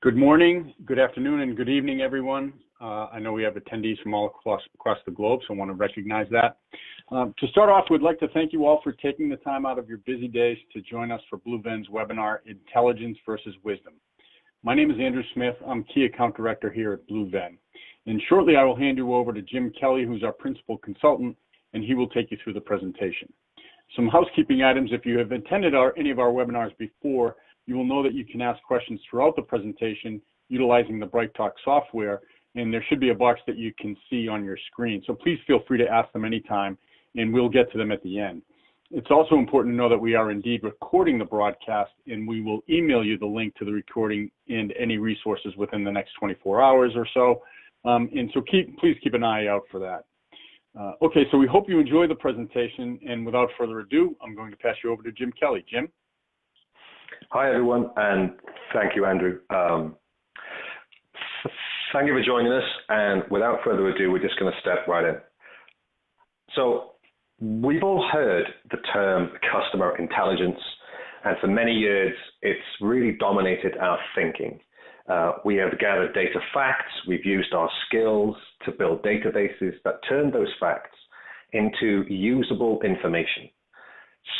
Good morning, good afternoon, and good evening, everyone. I know we have attendees from all across the globe, so I want to recognize that. To start off, we'd like to thank you all for taking the time out of your busy days to join us for BlueVenn's webinar, Intelligence versus Wisdom. My name is Andrew Smith. I'm Key Account Director here at BlueVenn. And shortly, I will hand you over to Jim Kelly, who's our Principal Consultant, and he will take you through the presentation. Some housekeeping items: if you have attended any of our webinars before, you will know that you can ask questions throughout the presentation utilizing the BrightTalk software, and there should be a box that you can see on your screen. So please feel free to ask them anytime, and we'll get to them at the end. It's also important to know that we are indeed recording the broadcast, and we will email you the link to the recording and any resources within the next 24 hours or so. And so please keep an eye out for that. Okay, so we hope you enjoy the presentation, and without further ado, I'm going to pass you over to Jim Kelly. Jim? Hi, everyone, and thank you, Andrew. Thank you for joining us, and without further ado, we're just going to step right in. So we've all heard the term customer intelligence, and for many years, it's really dominated our thinking. We have gathered data facts, we've used our skills to build databases that turn those facts into usable information.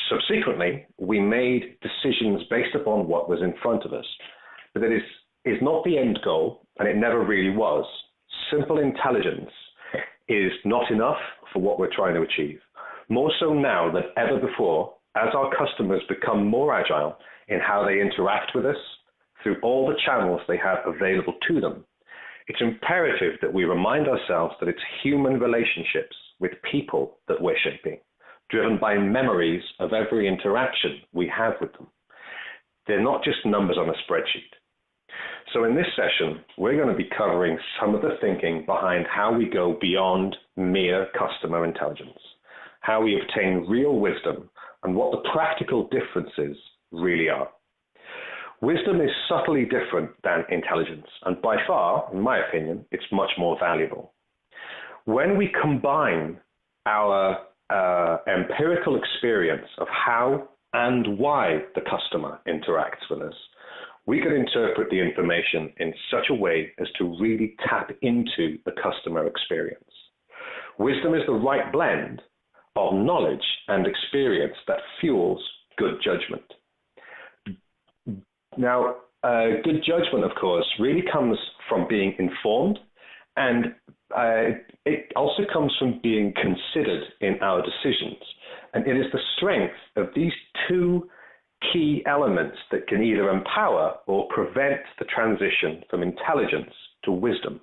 Subsequently, we made decisions based upon what was in front of us. But that is not the end goal, and it never really was. Simple intelligence is not enough for what we're trying to achieve. More so now than ever before, as our customers become more agile in how they interact with us through all the channels they have available to them, it's imperative that we remind ourselves that it's human relationships with people that we're shaping, driven by memories of every interaction we have with them. They're not just numbers on a spreadsheet. So in this session, we're going to be covering some of the thinking behind how we go beyond mere customer intelligence, how we obtain real wisdom, and what the practical differences really are. Wisdom is subtly different than intelligence, and by far, in my opinion, it's much more valuable. When we combine our empirical experience of how and why the customer interacts with us, we can interpret the information in such a way as to really tap into the customer experience. Wisdom is the right blend of knowledge and experience that fuels good judgment. Now, good judgment, of course, really comes from being informed, and it also comes from being considered in our decisions. And it is the strength of these two key elements that can either empower or prevent the transition from intelligence to wisdom.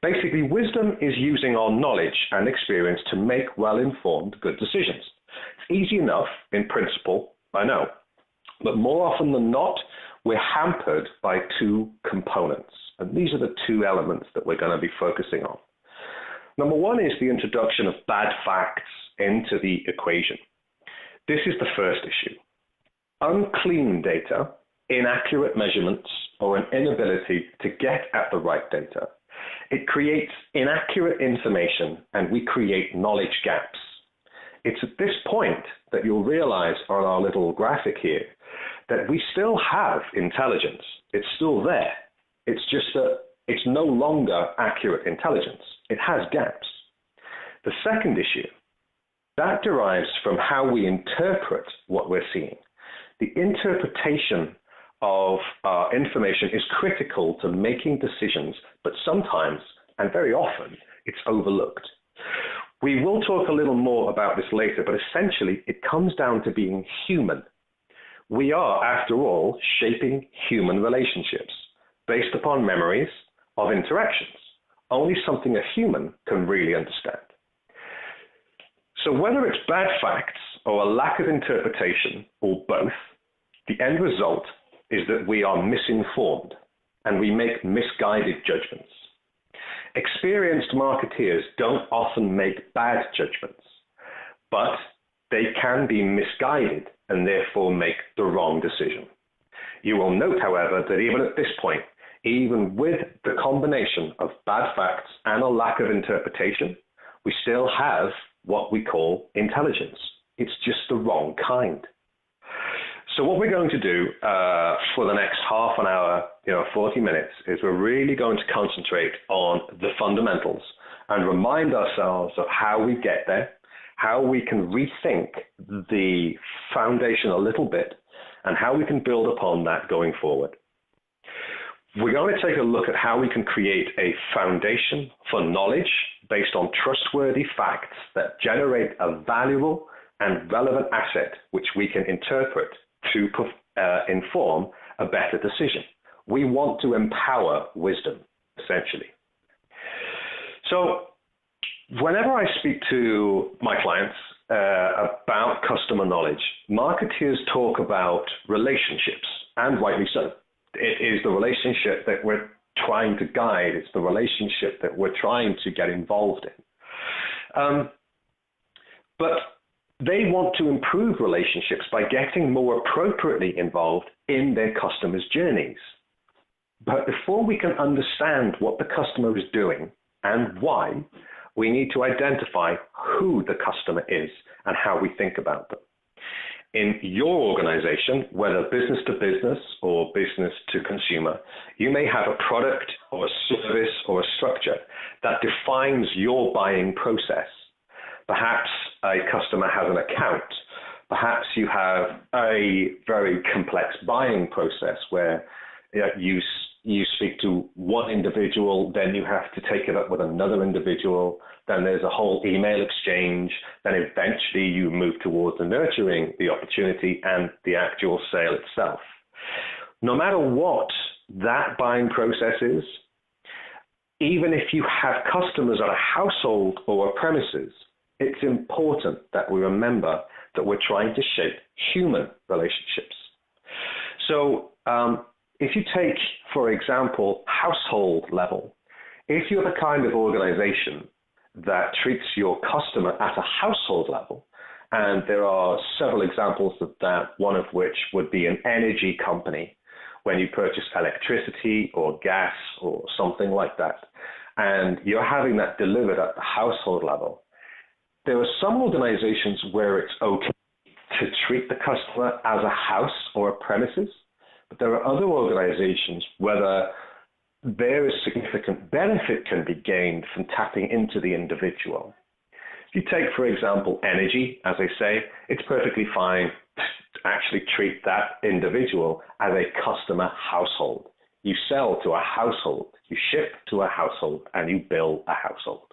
Basically, wisdom is using our knowledge and experience to make well-informed, good decisions. It's easy enough in principle, I know, but more often than not, we're hampered by two components. And these are the two elements that we're going to be focusing on. Number one is the introduction of bad facts into the equation. This is the first issue. Unclean data, inaccurate measurements, or an inability to get at the right data. It creates inaccurate information, and we create knowledge gaps. It's at this point that you'll realize on our little graphic here that we still have intelligence. It's still there. It's just that it's no longer accurate intelligence. It has gaps. The second issue, that derives from how we interpret what we're seeing. The interpretation of information is critical to making decisions, but sometimes, and very often, it's overlooked. We will talk a little more about this later, but essentially it comes down to being human. We are, after all, shaping human relationships based upon memories of interactions, only something a human can really understand. So whether it's bad facts or a lack of interpretation or both, the end result is that we are misinformed and we make misguided judgments. Experienced marketeers don't often make bad judgments, but they can be misguided and therefore make the wrong decision. You will note, however, that even at this point, even with the combination of bad facts and a lack of interpretation, we still have what we call intelligence. It's just the wrong kind. So what we're going to do for the next half an hour, 40 minutes, is we're really going to concentrate on the fundamentals and remind ourselves of how we get there, how we can rethink the foundation a little bit, and how we can build upon that going forward. We're going to take a look at how we can create a foundation for knowledge based on trustworthy facts that generate a valuable and relevant asset which we can interpret to inform a better decision. We want to empower wisdom, essentially. So whenever I speak to my clients about customer knowledge, marketeers talk about relationships, and rightly so. It is the relationship that we're trying to guide. It's the relationship that we're trying to get involved in. But they want to improve relationships by getting more appropriately involved in their customers' journeys. But before we can understand what the customer is doing and why, we need to identify who the customer is and how we think about them. In your organization, whether business to business or business to consumer, you may have a product or a service or a structure that defines your buying process. Perhaps a customer has an account. Perhaps you have a very complex buying process where you speak to one individual, then you have to take it up with another individual, then there's a whole email exchange, then eventually you move towards the nurturing the opportunity and the actual sale itself. No matter what that buying process is, even if you have customers at a household or a premises, it's important that we remember that we're trying to shape human relationships. So if you take, for example, household level, if you're the kind of organization that treats your customer at a household level, and there are several examples of that, one of which would be an energy company, when you purchase electricity or gas or something like that, and you're having that delivered at the household level. There are some organizations where it's okay to treat the customer as a house or a premises, but there are other organizations where there is significant benefit can be gained from tapping into the individual. If you take, for example, energy, as I say, it's perfectly fine to actually treat that individual as a customer household. You sell to a household, you ship to a household, and you bill a household.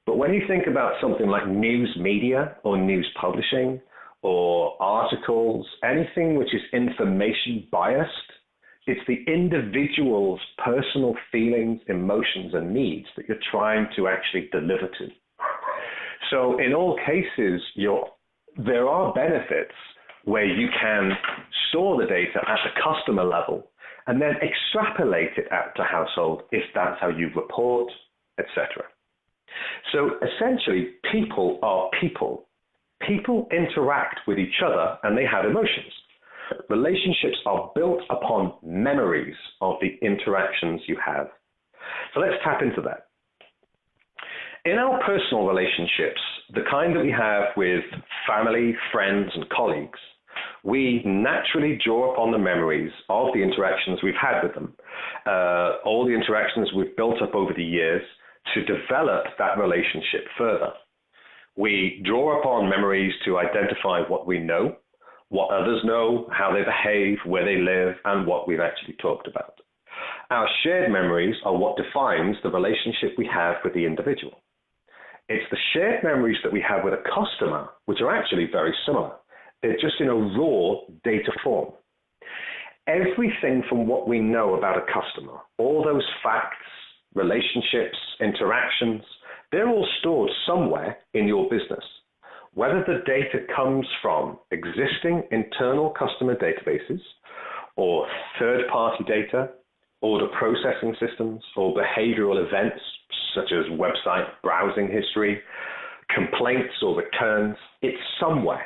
But when you think about something like news media or news publishing or articles, anything which is information biased, it's the individual's personal feelings, emotions, and needs that you're trying to actually deliver to. So in all cases, there are benefits where you can store the data at the customer level and then extrapolate it out to household if that's how you report, etc. So essentially, people are people. People interact with each other and they have emotions. Relationships are built upon memories of the interactions you have. So let's tap into that. In our personal relationships, the kind that we have with family, friends, and colleagues, we naturally draw upon the memories of the interactions we've had with them, all the interactions we've built up over the years to develop that relationship further. We draw upon memories to identify what we know, what others know, how they behave, where they live, and what we've actually talked about. Our shared memories are what defines the relationship we have with the individual. It's the shared memories that we have with a customer, which are actually very similar. They're just in a raw data form. Everything from what we know about a customer, all those facts, relationships, interactions, they're all stored somewhere in your business. Whether the data comes from existing internal customer databases or third-party data, order processing systems, or behavioral events such as website browsing history, complaints or returns, it's somewhere.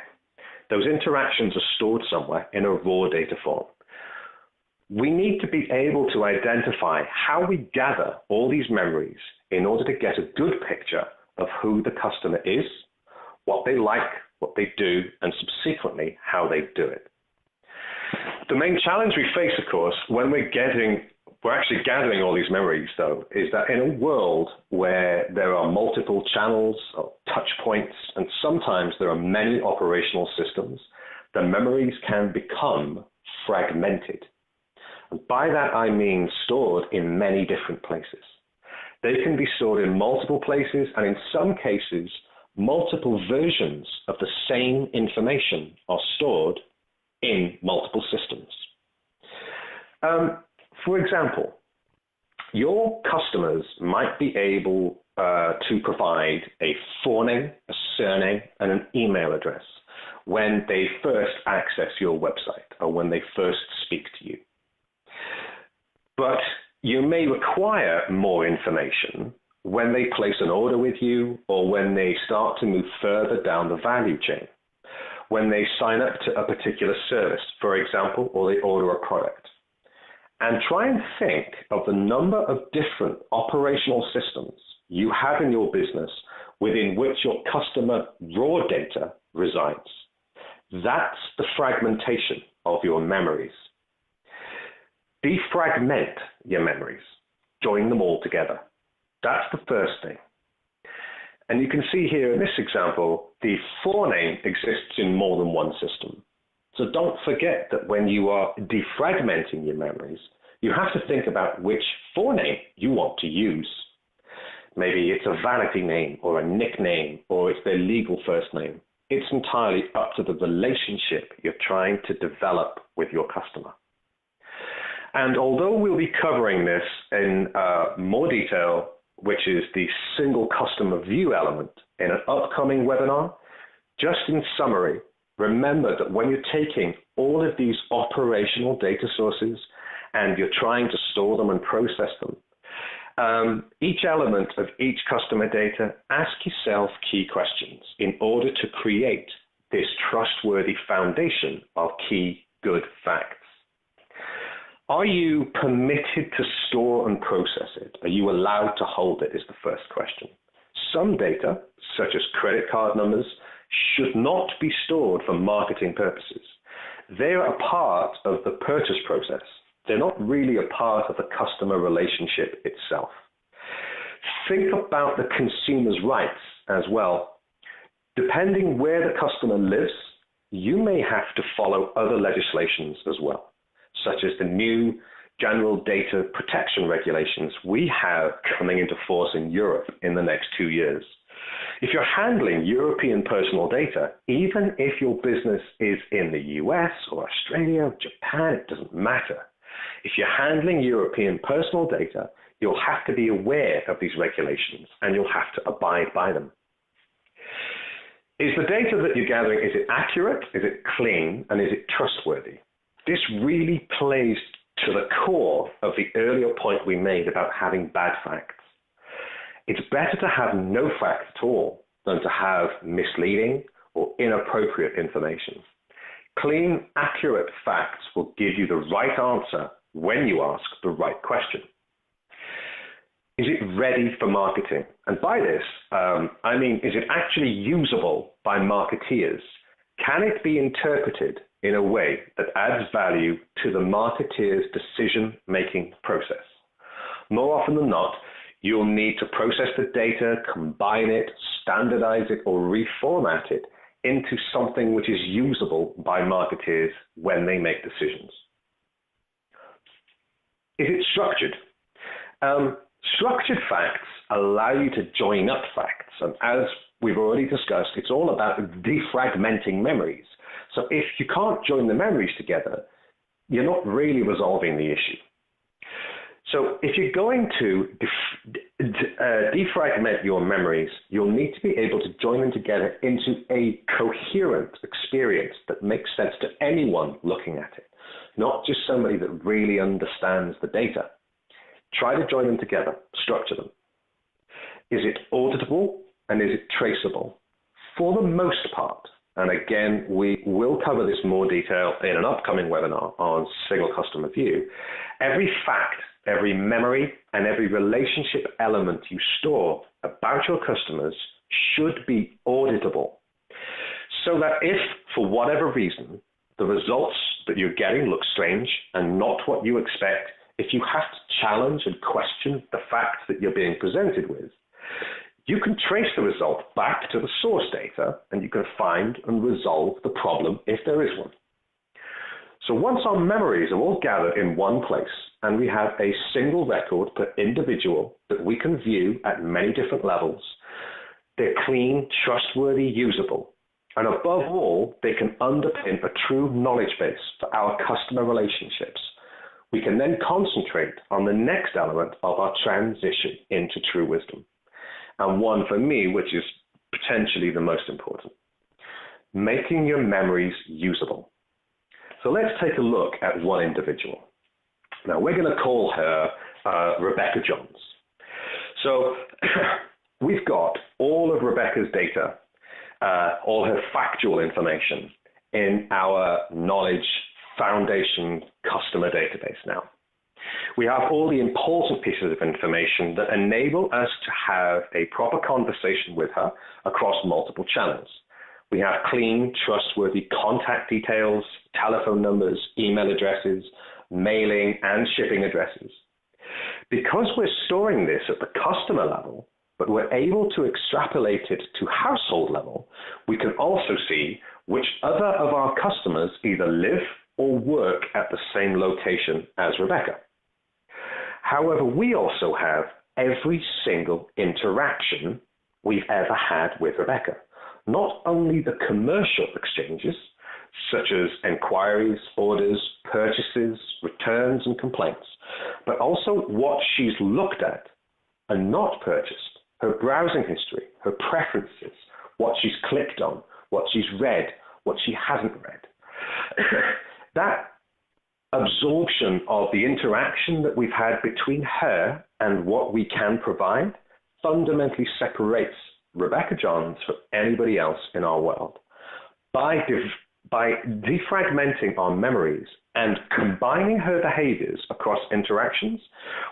Those interactions are stored somewhere in a raw data form. We need to be able to identify how we gather all these memories in order to get a good picture of who the customer is, what they like, what they do, and subsequently how they do it. The main challenge we face, of course, when we're actually gathering all these memories, though, is that in a world where there are multiple channels or touch points, and sometimes there are many operational systems, the memories can become fragmented. And by that, I mean stored in many different places. They can be stored in multiple places, and in some cases, multiple versions of the same information are stored in multiple systems. For example, your customers might be able to provide a forename, a surname, and an email address when they first access your website or when they first speak to you. But you may require more information when they place an order with you or when they start to move further down the value chain, when they sign up to a particular service, for example, or they order a product. And try and think of the number of different operational systems you have in your business within which your customer raw data resides. That's the fragmentation of your memories. Defragment your memories. Join them all together. That's the first thing. And you can see here in this example, the forename exists in more than one system. So don't forget that when you are defragmenting your memories, you have to think about which forename you want to use. Maybe it's a vanity name or a nickname, or it's their legal first name. It's entirely up to the relationship you're trying to develop with your customer. And although we'll be covering this in more detail, which is the single customer view element in an upcoming webinar, just in summary, remember that when you're taking all of these operational data sources and you're trying to store them and process them, each element of each customer data, ask yourself key questions in order to create this trustworthy foundation of key good facts. Are you permitted to store and process it? Are you allowed to hold it is the first question. Some data, such as credit card numbers, should not be stored for marketing purposes. They are a part of the purchase process. They're not really a part of the customer relationship itself. Think about the consumer's rights as well. Depending where the customer lives, you may have to follow other legislations as well, such as the new General Data Protection Regulations we have coming into force in Europe in the next 2 years. If you're handling European personal data, even if your business is in the US or Australia or Japan, it doesn't matter. If you're handling European personal data, you'll have to be aware of these regulations and you'll have to abide by them. Is the data that you're gathering, is it accurate, is it clean, and is it trustworthy? This really plays to the core of the earlier point we made about having bad facts. It's better to have no facts at all than to have misleading or inappropriate information. Clean, accurate facts will give you the right answer when you ask the right question. Is it ready for marketing? And by this, I mean, is it actually usable by marketeers? Can it be interpreted in a way that adds value to the marketeer's decision-making process? More often than not, you'll need to process the data, combine it, standardize it, or reformat it into something which is usable by marketeers when they make decisions. Is it structured? Structured facts allow you to join up facts. And as we've already discussed, it's all about defragmenting memories. So if you can't join the memories together, you're not really resolving the issue. So if you're going to defragment your memories, you'll need to be able to join them together into a coherent experience that makes sense to anyone looking at it, not just somebody that really understands the data. Try to join them together, structure them. Is it auditable and is it traceable? For the most part, and again, we will cover this in more detail in an upcoming webinar on single customer view, every fact, every memory, and every relationship element you store about your customers should be auditable. so that if, for whatever reason, the results that you're getting look strange and not what you expect, if you have to challenge and question the facts that you're being presented with, you can trace the result back to the source data and you can find and resolve the problem if there is one. So once our memories are all gathered in one place and we have a single record per individual that we can view at many different levels, they're clean, trustworthy, usable, and above all, they can underpin a true knowledge base for our customer relationships. We can then concentrate on the next element of our transition into true wisdom, and one for me, which is potentially the most important: making your memories usable. So let's take a look at one individual. Now, we're going to call her Rebecca Johns. So we've got all of Rebecca's data, all her factual information in our knowledge foundation customer database now. We have all the important pieces of information that enable us to have a proper conversation with her across multiple channels. We have clean, trustworthy contact details, telephone numbers, email addresses, mailing, and shipping addresses. Because we're storing this at the customer level, but we're able to extrapolate it to household level, we can also see which other of our customers either live or work at the same location as Rebecca. However, we also have every single interaction we've ever had with Rebecca. Not only the commercial exchanges, such as inquiries, orders, purchases, returns, and complaints, but also what she's looked at and not purchased, her browsing history, her preferences, what she's clicked on, what she's read, what she hasn't read. That absorption of the interaction that we've had between her and what we can provide fundamentally separates Rebecca Johns from anybody else in our world. By defragmenting our memories and combining her behaviors across interactions,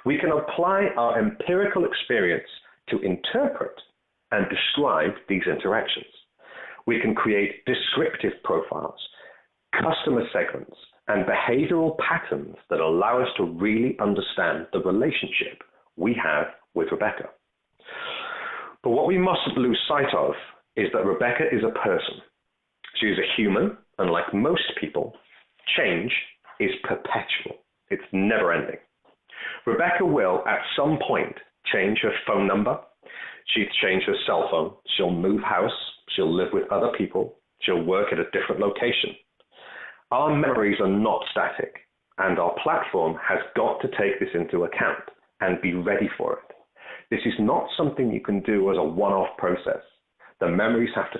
we can apply our empirical experience to interpret and describe these interactions. We can create descriptive profiles, customer segments, and behavioral patterns that allow us to really understand the relationship we have with Rebecca. But what we mustn't lose sight of is that Rebecca is a person. She is a human, and like most people, change is perpetual. It's never ending. Rebecca will, at some point, change her phone number. She'll change her cell phone. She'll move house. She'll live with other people. She'll work at a different location. Our memories are not static, and our platform has got to take this into account and be ready for it. This is not something you can do as a one-off process. The memories have to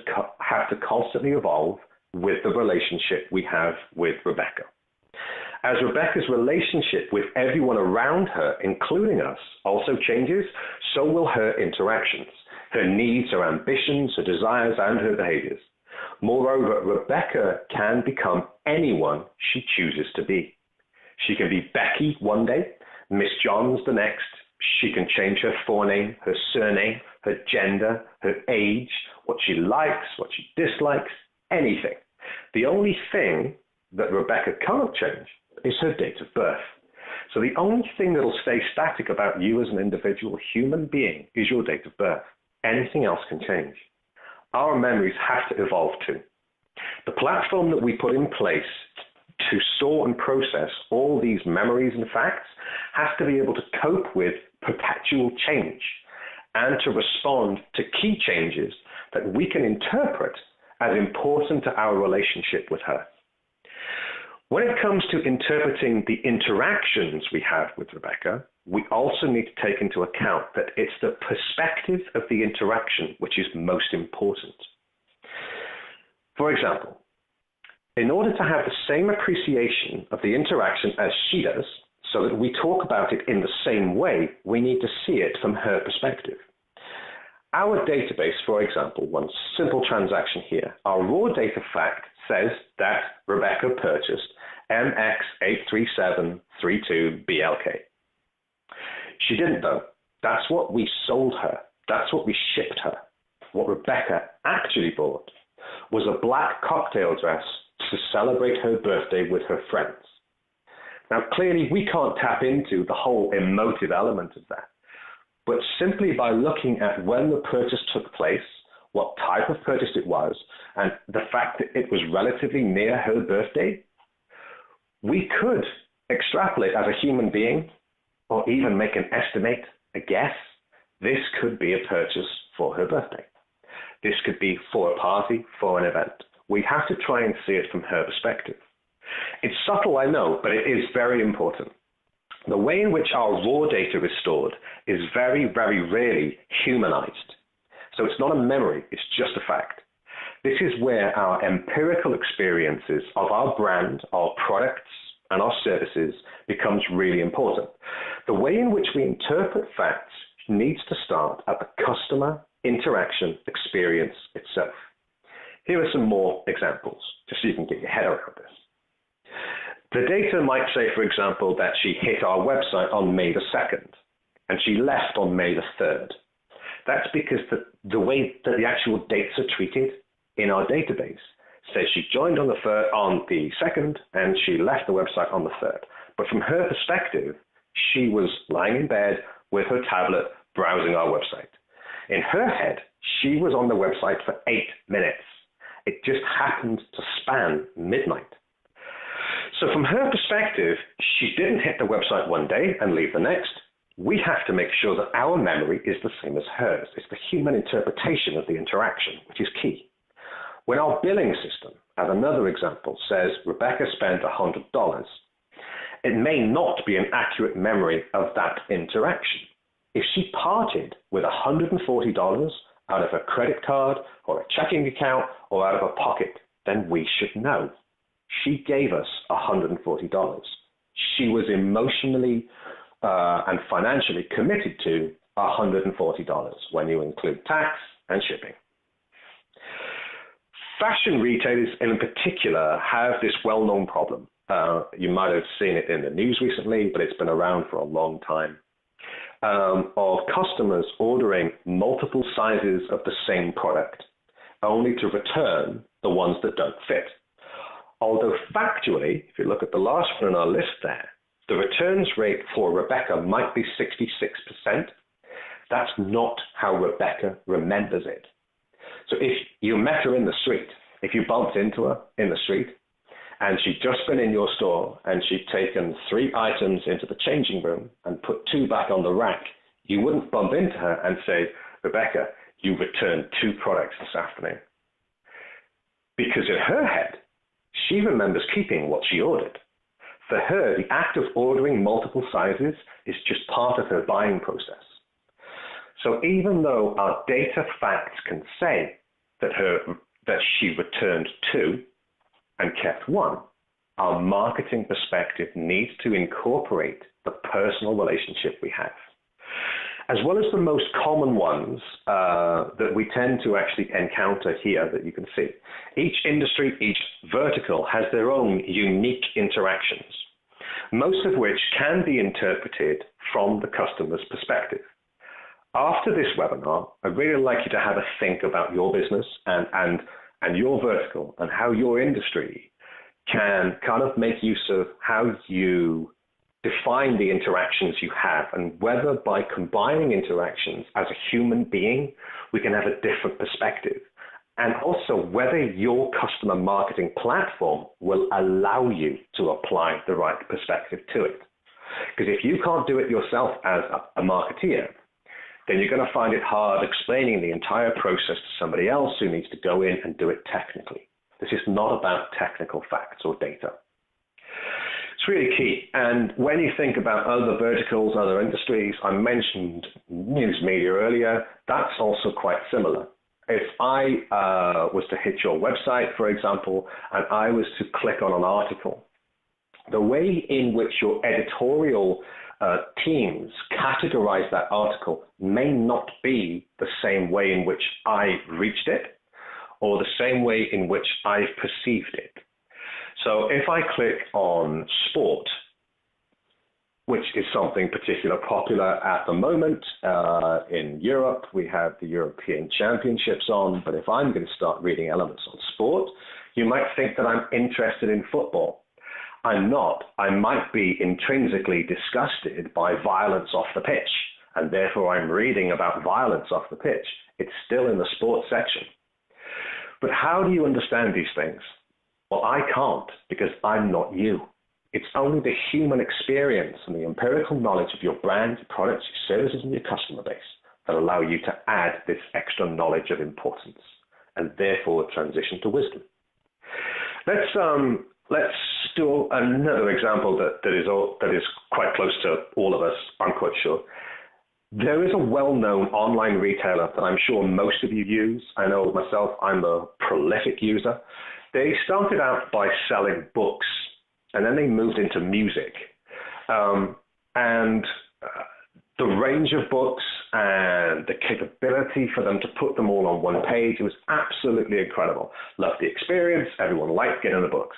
constantly evolve with the relationship we have with Rebecca. As Rebecca's relationship with everyone around her, including us, also changes, so will her interactions, her needs, her ambitions, her desires, and her behaviors. Moreover, Rebecca can become anyone she chooses to be. She can be Becky one day, Miss Johns the next. She can change her forename, her surname, her gender, her age, what she likes, what she dislikes, anything. The only thing that Rebecca can't change is her date of birth. So the only thing that will stay static about you as an individual human being is your date of birth. Anything else can change. Our memories have to evolve too. The platform that we put in place to store and process all these memories and facts has to be able to cope with perpetual change and to respond to key changes that we can interpret as important to our relationship with her. When it comes to interpreting the interactions we have with Rebecca, we also need to take into account that it's the perspective of the interaction which is most important. For example, in order to have the same appreciation of the interaction as she does, so that we talk about it in the same way, we need to see it from her perspective. Our database, for example, one simple transaction here, our raw data fact says that Rebecca purchased MX83732BLK. She didn't though. That's what we sold her. That's what we shipped her. What Rebecca actually bought was a black cocktail dress to celebrate her birthday with her friends. Now, clearly, we can't tap into the whole emotive element of that, but simply by looking at when the purchase took place, what type of purchase it was, and the fact that it was relatively near her birthday, we could extrapolate as a human being, or even make an estimate, a guess, this could be a purchase for her birthday. This could be for a party, for an event. We have to try and see it from her perspective. It's subtle, I know, but it is very important. The way in which our raw data is stored is very, very rarely humanized. So it's not a memory, it's just a fact. This is where our empirical experiences of our brand, our products, and our services becomes really important. The way in which we interpret facts needs to start at the customer interaction experience itself. Here are some more examples, just so you can get your head around this. The data might say, for example, that she hit our website on May the 2nd, and she left on May the 3rd. That's because the way that the actual dates are treated in our database says she joined on the 2nd, and she left the website on the 3rd. But from her perspective, she was lying in bed with her tablet browsing our website. In her head, she was on the website for 8 minutes. It just happened to span midnight. So from her perspective, she didn't hit the website one day and leave the next. We have to make sure that our memory is the same as hers. It's the human interpretation of the interaction, which is key. When our billing system, as another example, says Rebecca spent $100, it may not be an accurate memory of that interaction. If she parted with $140 out of her credit card or a checking account or out of her pocket, then we should know. She gave us $140. She was emotionally and financially committed to $140 when you include tax and shipping. Fashion retailers in particular have this well-known problem. You might have seen it in the news recently, but it's been around for a long time. Of customers ordering multiple sizes of the same product, only to return the ones that don't fit. Although factually, if you look at the last one on our list there, the returns rate for Rebecca might be 66%. That's not how Rebecca remembers it. So if you met her in the street, if you bumped into her in the street, and she'd just been in your store and she'd taken 3 items into the changing room and put 2 back on the rack, you wouldn't bump into her and say, Rebecca, you returned 2 products this afternoon. Because in her head, she remembers keeping what she ordered. For her, the act of ordering multiple sizes is just part of her buying process. So even though our data facts can say that she returned 2 and kept 1, our marketing perspective needs to incorporate the personal relationship we have. As well as the most common ones that we tend to actually encounter here that you can see. Each industry, each vertical has their own unique interactions, most of which can be interpreted from the customer's perspective. After this webinar, I'd really like you to have a think about your business and your vertical and how your industry can kind of make use of how you define the interactions you have, and whether by combining interactions as a human being, we can have a different perspective. And also whether your customer marketing platform will allow you to apply the right perspective to it. Because if you can't do it yourself as a marketeer, then you're going to find it hard explaining the entire process to somebody else who needs to go in and do it technically. This is not about technical facts or data. It's really key. And when you think about other verticals, other industries, I mentioned news media earlier, that's also quite similar. If I was to hit your website, for example, and I was to click on an article, the way in which your editorial teams categorize that article may not be the same way in which I reached it or the same way in which I perceived it. So if I click on sport, which is something particularly popular at the moment. In Europe, we have the European Championships on, but if I'm going to start reading elements on sport, you might think that I'm interested in football. I'm not. I might be intrinsically disgusted by violence off the pitch, and therefore I'm reading about violence off the pitch. It's still in the sports section. But how do you understand these things? Well, I can't, because I'm not you. It's only the human experience and the empirical knowledge of your brand, your products, your services, and your customer base that allow you to add this extra knowledge of importance, and therefore transition to wisdom. Let's do another example that is quite close to all of us, I'm quite sure. There is a well-known online retailer that I'm sure most of you use. I know myself, I'm a prolific user. They started out by selling books, and then they moved into music. The range of books and the capability for them to put them all on one page, it was absolutely incredible. Loved the experience. Everyone liked getting the books.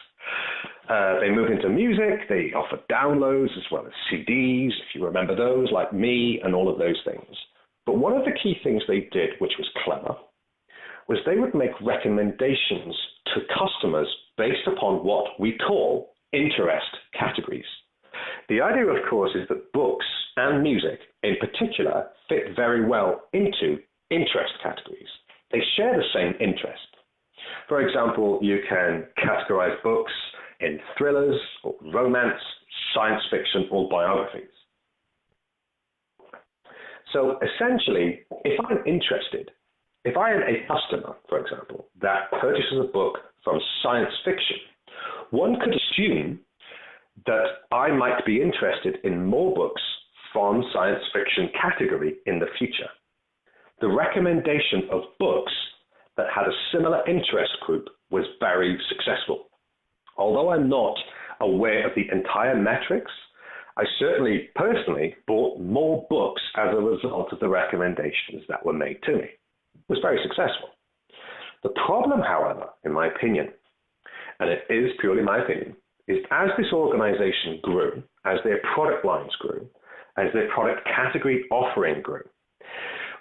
They moved into music. They offered downloads as well as CDs, if you remember those, like Me and all of those things. But one of the key things they did, which was clever, was they would make recommendations to customers based upon what we call interest categories. The idea, of course, is that books and music in particular fit very well into interest categories. They share the same interest. For example, you can categorize books in thrillers, or romance, science fiction, or biographies. So essentially, if I'm interested, if I am a customer, for example, that purchases a book from science fiction, one could assume that I might be interested in more books from science fiction category in the future. The recommendation of books that had a similar interest group was very successful. Although I'm not aware of the entire metrics, I certainly personally bought more books as a result of the recommendations that were made to me. It was very successful. The problem, however, in my opinion, and it is purely my opinion, is as this organization grew, as their product lines grew, as their product category offering grew,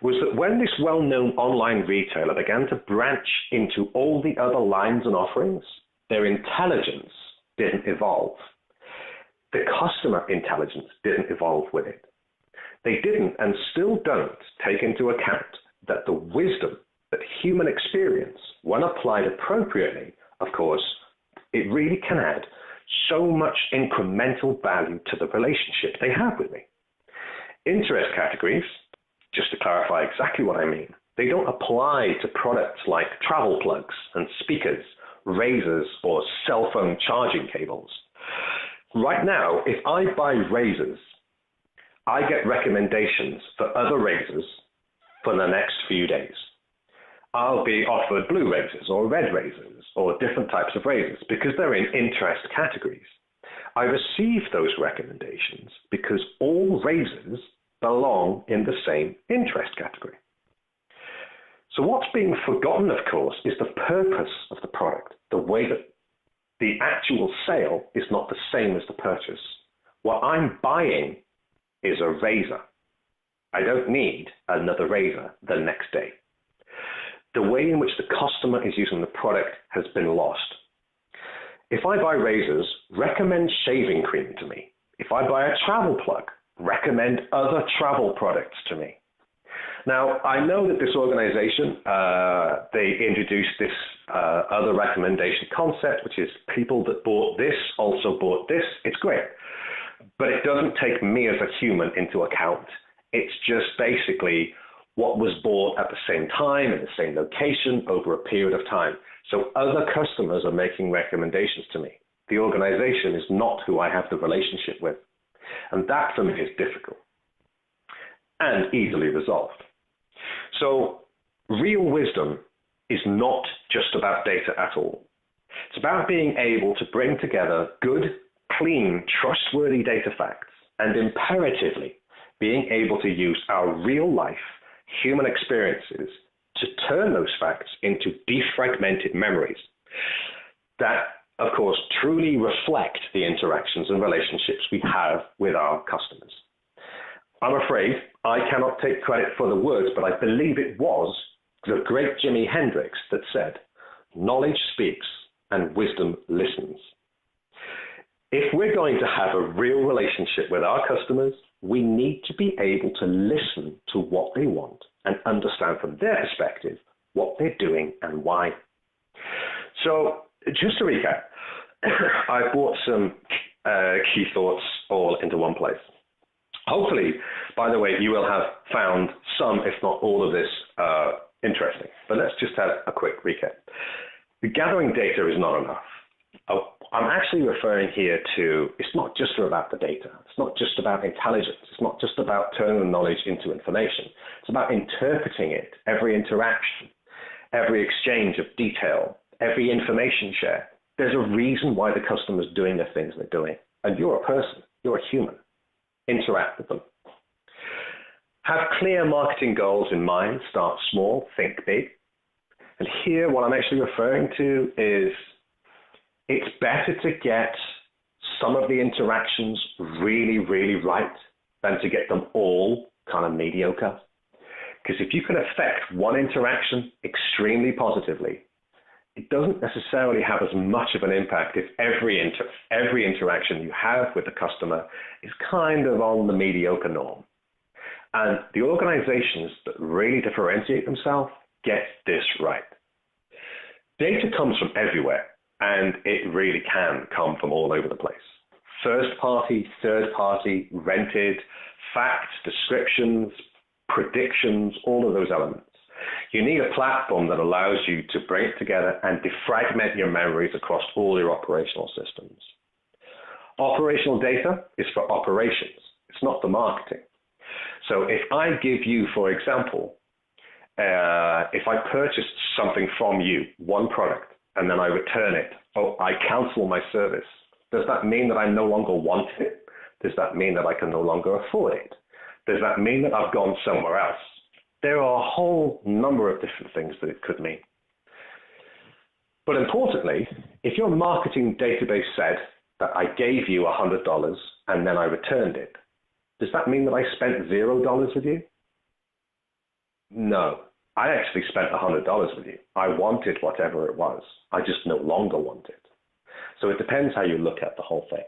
was that when this well-known online retailer began to branch into all the other lines and offerings, their intelligence didn't evolve. The customer intelligence didn't evolve with it. They didn't and still don't take into account that the wisdom, that human experience, when applied appropriately, of course, it really can add so much incremental value to the relationship they have with me. Interest categories, just to clarify exactly what I mean, they don't apply to products like travel plugs and speakers, razors, or cell phone charging cables. Right now, if I buy razors, I get recommendations for other razors for the next few days. I'll be offered blue razors or red razors or different types of razors because they're in interest categories. I receive those recommendations because all razors belong in the same interest category. So what's being forgotten, of course, is the purpose of the product, the way that the actual sale is not the same as the purchase. What I'm buying is a razor. I don't need another razor the next day. The way in which the customer is using the product has been lost. If I buy razors, recommend shaving cream to me. If I buy a travel plug, recommend other travel products to me. Now, I know that this organization, they introduced this other recommendation concept, which is people that bought this also bought this. It's great, but it doesn't take me as a human into account. It's just basically what was bought at the same time in the same location over a period of time. So other customers are making recommendations to me. The organization is not who I have the relationship with. And that for me is difficult and easily resolved. So real wisdom is not just about data at all. It's about being able to bring together good, clean, trustworthy data facts and imperatively being able to use our real life human experiences to turn those facts into defragmented memories that of course, truly reflect the interactions and relationships we have with our customers. I'm afraid I cannot take credit for the words, but I believe it was the great Jimi Hendrix that said, "Knowledge speaks and wisdom listens." If we're going to have a real relationship with our customers, we need to be able to listen to what they want and understand from their perspective what they're doing and why. So just to recap, I brought some key thoughts all into one place. Hopefully, by the way, you will have found some, if not all of this, interesting. But let's just have a quick recap. The gathering data is not enough. I'm actually referring here to, it's not just about the data. It's not just about intelligence. It's not just about turning the knowledge into information. It's about interpreting it, every interaction, every exchange of detail, every information share. There's a reason why the customer's doing the things they're doing. And you're a person, you're a human. Interact with them. Have clear marketing goals in mind. Start small, think big. And here what I'm actually referring to is it's better to get some of the interactions really, really right than to get them all kind of mediocre. Because if you can affect one interaction extremely positively, it doesn't necessarily have as much of an impact if every interaction you have with the customer is kind of on the mediocre norm. And the organizations that really differentiate themselves get this right. Data comes from everywhere, and it really can come from all over the place. First party, third party, rented, facts, descriptions, predictions, all of those elements. You need a platform that allows you to bring it together and defragment your memories across all your operational systems. Operational data is for operations. It's not for marketing. So if I give you, for example, if I purchased something from you, one product, and then I return it, I cancel my service, does that mean that I no longer want it? Does that mean that I can no longer afford it? Does that mean that I've gone somewhere else? There are a whole number of different things that it could mean. But importantly, if your marketing database said that I gave you $100 and then I returned it, does that mean that I spent $0 with you? No, I actually spent $100 with you. I wanted whatever it was. I just no longer want it. So it depends how you look at the whole thing.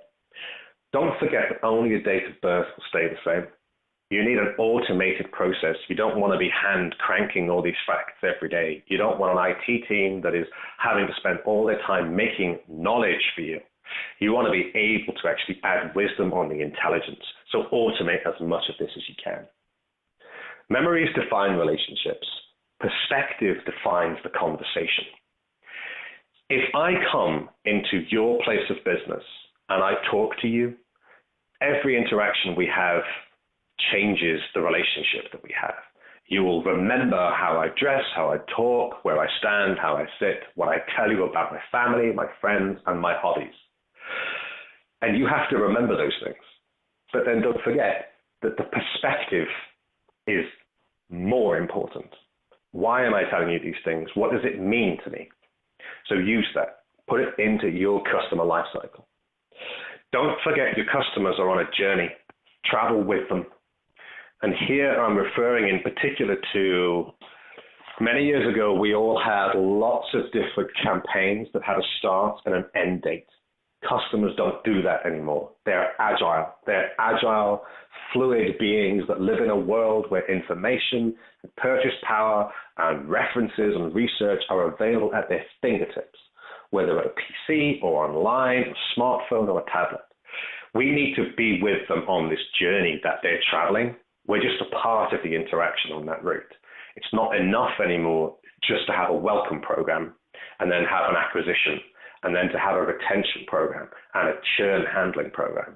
Don't forget that only your date of birth will stay the same. You need an automated process. You don't want to be hand cranking all these facts every day. You don't want an IT team that is having to spend all their time making knowledge for you. You want to be able to actually add wisdom on the intelligence. So automate as much of this as you can. Memories define relationships. Perspective defines the conversation. If I come into your place of business and I talk to you, every interaction we have changes the relationship that we have. You will remember how I dress, how I talk, where I stand, how I sit, what I tell you about my family, my friends, and my hobbies. And you have to remember those things. But then don't forget that the perspective is more important. Why am I telling you these things? What does it mean to me? So use that. Put it into your customer lifecycle. Don't forget your customers are on a journey. Travel with them. And here I'm referring in particular to many years ago, we all had lots of different campaigns that had a start and an end date. Customers don't do that anymore. They're agile. They're agile, fluid beings that live in a world where information, and purchase power, and references and research are available at their fingertips, whether at a PC or online, a smartphone or a tablet. We need to be with them on this journey that they're traveling. We're just a part of the interaction on that route. It's not enough anymore just to have a welcome program and then have an acquisition and then to have a retention program and a churn handling program.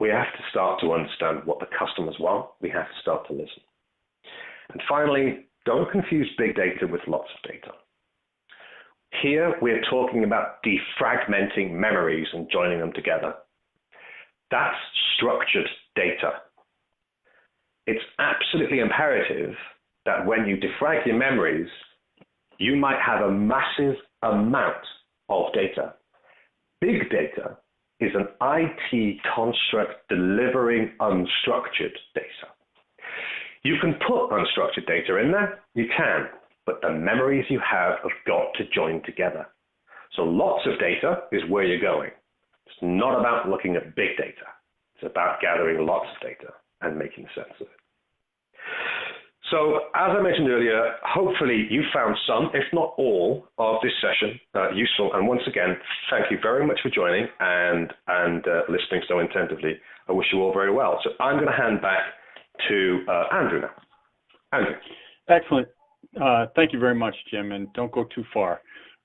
We have to start to understand what the customers want. We have to start to listen. And finally, don't confuse big data with lots of data. Here, we're talking about defragmenting memories and joining them together. That's structured data. It's absolutely imperative that when you defrag your memories, you might have a massive amount of data. Big data is an IT construct delivering unstructured data. You can put unstructured data in there, you can, but the memories you have got to join together. So lots of data is where you're going. It's not about looking at big data. It's about gathering lots of data and making sense of it. So as I mentioned earlier, hopefully you found some, if not all, of this session useful. And once again, thank you very much for joining and listening so attentively. I wish you all very well. So I'm going to hand back to Andrew now. Andrew. Excellent. Thank you very much, Jim, and don't go too far.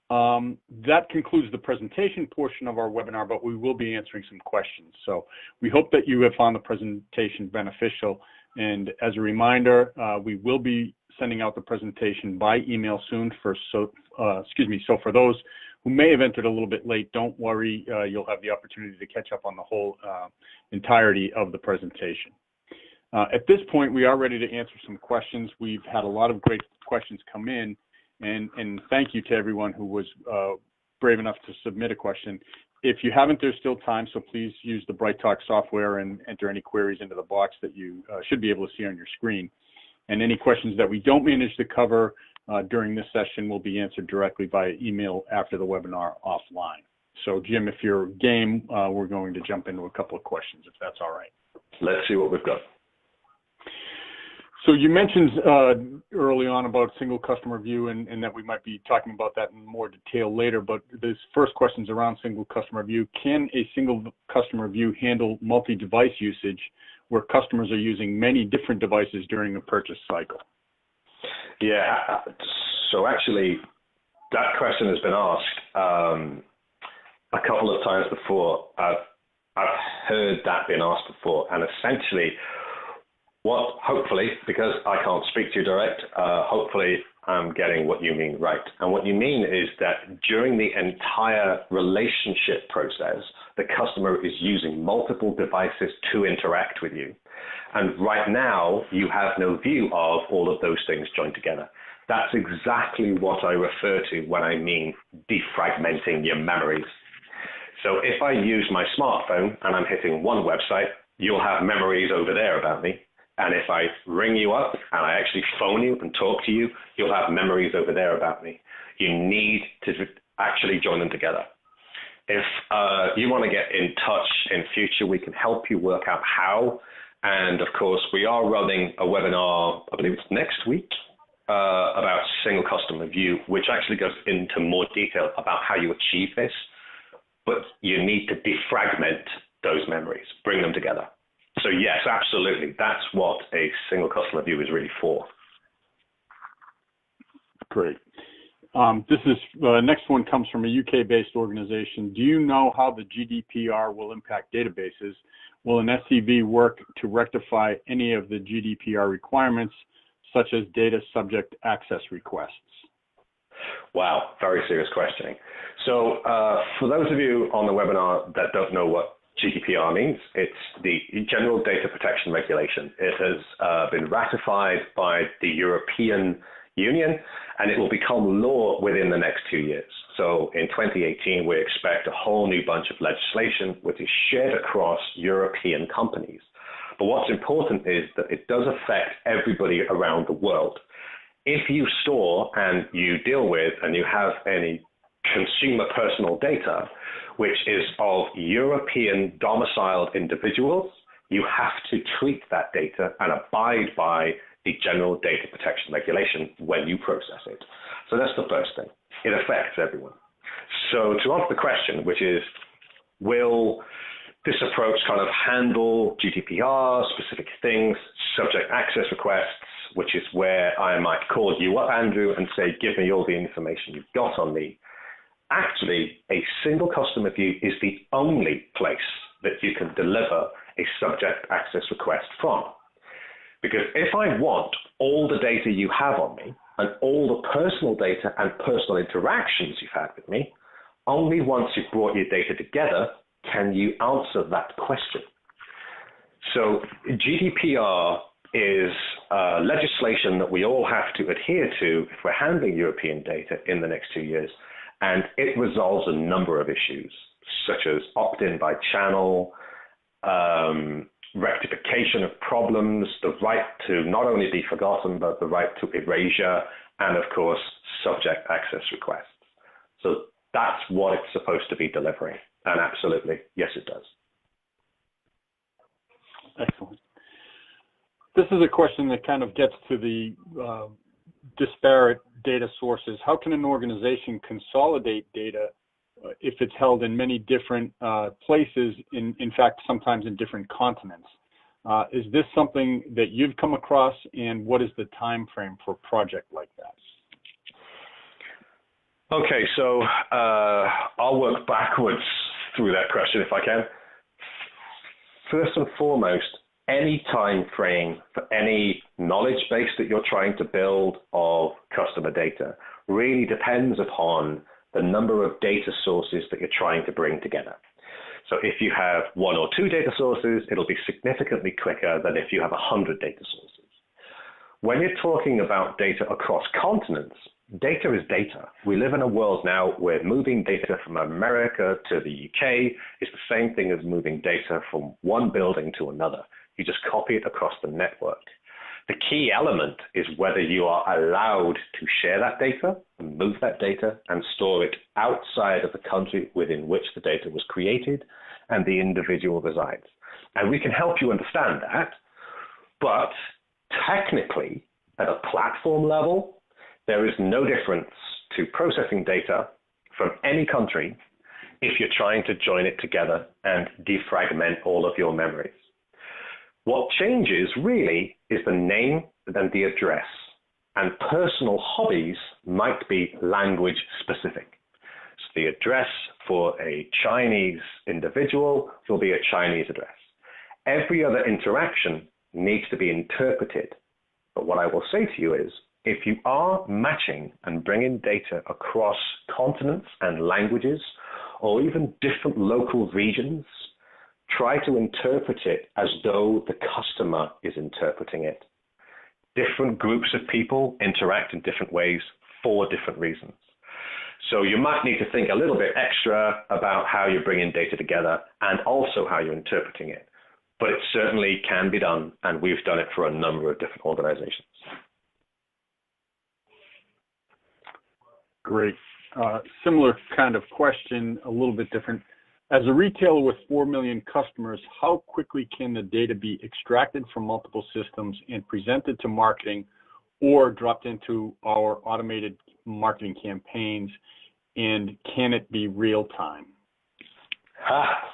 That concludes the presentation portion of our webinar, but we will be answering some questions. So we hope that you have found the presentation beneficial. And as a reminder, we will be sending out the presentation by email soon. So for those who may have entered a little bit late, don't worry. You'll have the opportunity to catch up on the whole entirety of the presentation. At this point, we are ready to answer some questions. We've had a lot of great questions come in, and thank you to everyone who was brave enough to submit a question. If you haven't, there's still time, so please use the BrightTalk software and enter any queries into the box that you should be able to see on your screen. And any questions that we don't manage to cover during this session will be answered directly via email after the webinar offline. So Jim, if you're game, we're going to jump into a couple of questions, if that's all right. Let's see what we've got. So you mentioned early on about single customer view and that we might be talking about that in more detail later, but this first question is around single customer view. Can a single customer view handle multi-device usage where customers are using many different devices during a purchase cycle? Yeah, so actually that question has been asked a couple of times before. I've heard that being asked before, and essentially what, hopefully, because I can't speak to you direct, hopefully I'm getting what you mean right. And what you mean is that during the entire relationship process, the customer is using multiple devices to interact with you. And right now, you have no view of all of those things joined together. That's exactly what I refer to when I mean defragmenting your memories. So if I use my smartphone and I'm hitting one website, you'll have memories over there about me. And if I ring you up and I actually phone you and talk to you, you'll have memories over there about me. You need to actually join them together. If you want to get in touch in future, we can help you work out how. And of course, we are running a webinar, I believe it's next week, about single customer view, which actually goes into more detail about how you achieve this. But you need to defragment those memories, bring them together. So yes, absolutely. That's what a single customer view is really for. Great. This is next one comes from a UK-based organization. Do you know how the GDPR will impact databases? Will an SCV work to rectify any of the GDPR requirements, such as data subject access requests? Wow, very serious questioning. So for those of you on the webinar that don't know what GDPR means, it's the General Data Protection Regulation. It has been ratified by the European Union, and it will become law within the next 2 years. So in 2018, we expect a whole new bunch of legislation which is shared across European companies. But what's important is that it does affect everybody around the world. If you store and you deal with and you have any consumer personal data, which is of European domiciled individuals, you have to treat that data and abide by the General Data Protection Regulation when you process it. So that's the first thing. It affects everyone. So to answer the question, which is, will this approach kind of handle GDPR, specific things, subject access requests, which is where I might call you up, Andrew, and say, give me all the information you've got on me. Actually, a single customer view is the only place that you can deliver a subject access request from. Because if I want all the data you have on me and all the personal data and personal interactions you've had with me, only once you've brought your data together can you answer that question. So GDPR is legislation that we all have to adhere to if we're handling European data in the next 2 years. And it resolves a number of issues. such as opt-in by channel, rectification of problems, the right to not only be forgotten, but the right to erasure, and of course, subject access requests. So that's what it's supposed to be delivering. And absolutely, yes, it does. Excellent. This is a question that kind of gets to the disparate data sources. How can an organization consolidate data if it's held in many different places, in fact, sometimes in different continents? Is this something that you've come across, and what is the time frame for a project like that? Okay, so I'll work backwards through that question if I can. First and foremost, any time frame for any knowledge base that you're trying to build of customer data really depends upon the number of data sources that you're trying to bring together. So if you have 1 or 2 data sources, it'll be significantly quicker than if you have 100 data sources. When you're talking about data across continents, data is data. We live in a world now where moving data from America to the UK is the same thing as moving data from one building to another. You just copy it across the network. The key element is whether you are allowed to share that data, and move that data, and store it outside of the country within which the data was created and the individual resides. And we can help you understand that, but technically, at a platform level, there is no difference to processing data from any country if you're trying to join it together and defragment all of your memories. What changes really is the name and the address, and personal hobbies might be language specific. So the address for a Chinese individual will be a Chinese address. Every other interaction needs to be interpreted. But what I will say to you is, if you are matching and bringing data across continents and languages, or even different local regions, try to interpret it as though the customer is interpreting it. Different groups of people interact in different ways for different reasons. So you might need to think a little bit extra about how you're bringing data together and also how you're interpreting it. But it certainly can be done, and we've done it for a number of different organizations. Great. Similar kind of question, a little bit different. As a retailer with 4 million customers, how quickly can the data be extracted from multiple systems and presented to marketing or dropped into our automated marketing campaigns? And can it be real time?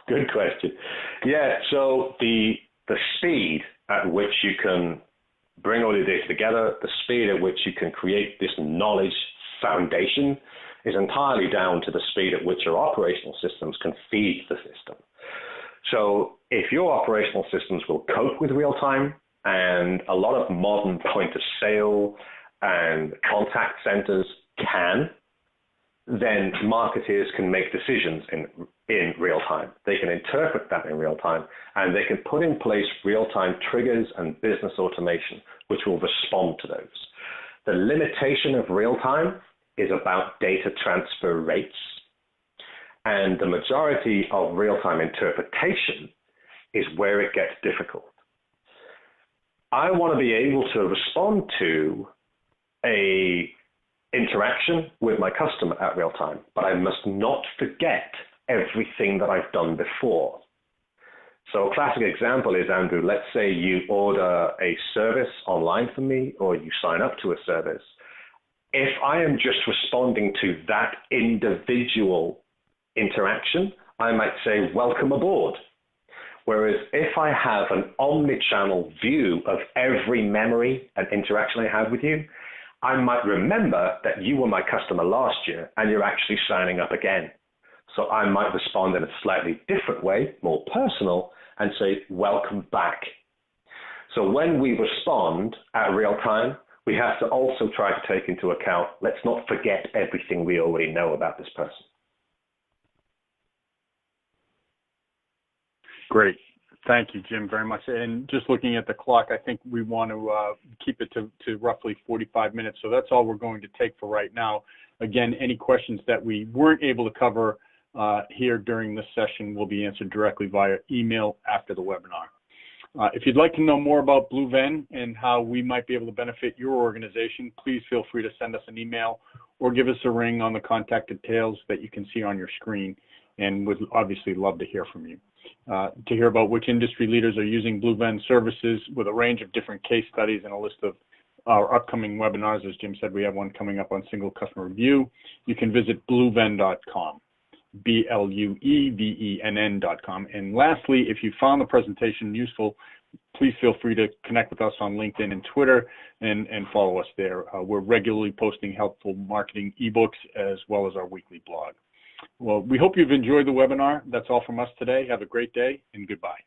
Good question. Yeah, so the speed at which you can bring all your data together, the speed at which you can create this knowledge foundation is entirely down to the speed at which your operational systems can feed the system. So if your operational systems will cope with real time, and a lot of modern point of sale and contact centers can, then marketers can make decisions in real time. They can interpret that in real time, and they can put in place real-time triggers and business automation, which will respond to those. The limitation of real time is about data transfer rates, and the majority of real-time interpretation is where it gets difficult. I want to be able to respond to a interaction with my customer at real time, but I must not forget everything that I've done before. So a classic example is, Andrew, let's say you order a service online from me, or you sign up to a service. If I am just responding to that individual interaction, I might say, welcome aboard. Whereas if I have an omni-channel view of every memory and interaction I have with you, I might remember that you were my customer last year and you're actually signing up again. So I might respond in a slightly different way, more personal, and say, welcome back. So when we respond at real time, we have to also try to take into account, let's not forget everything we already know about this person. Great. Thank you, Jim, very much. And just looking at the clock, I think we want to keep it to roughly 45 minutes. So that's all we're going to take for right now. Again, any questions that we weren't able to cover, here during this session will be answered directly via email after the webinar. If you'd like to know more about BlueVenn and how we might be able to benefit your organization, please feel free to send us an email or give us a ring on the contact details that you can see on your screen, and would obviously love to hear from you. To hear about which industry leaders are using BlueVenn services with a range of different case studies and a list of our upcoming webinars, as Jim said, we have one coming up on single customer review, you can visit bluevenn.com. BLUEVENN.com. And lastly, if you found the presentation useful, please feel free to connect with us on LinkedIn and Twitter and follow us there. We're regularly posting helpful marketing ebooks as well as our weekly blog. Well, we hope you've enjoyed the webinar. That's all from us today. Have a great day and goodbye.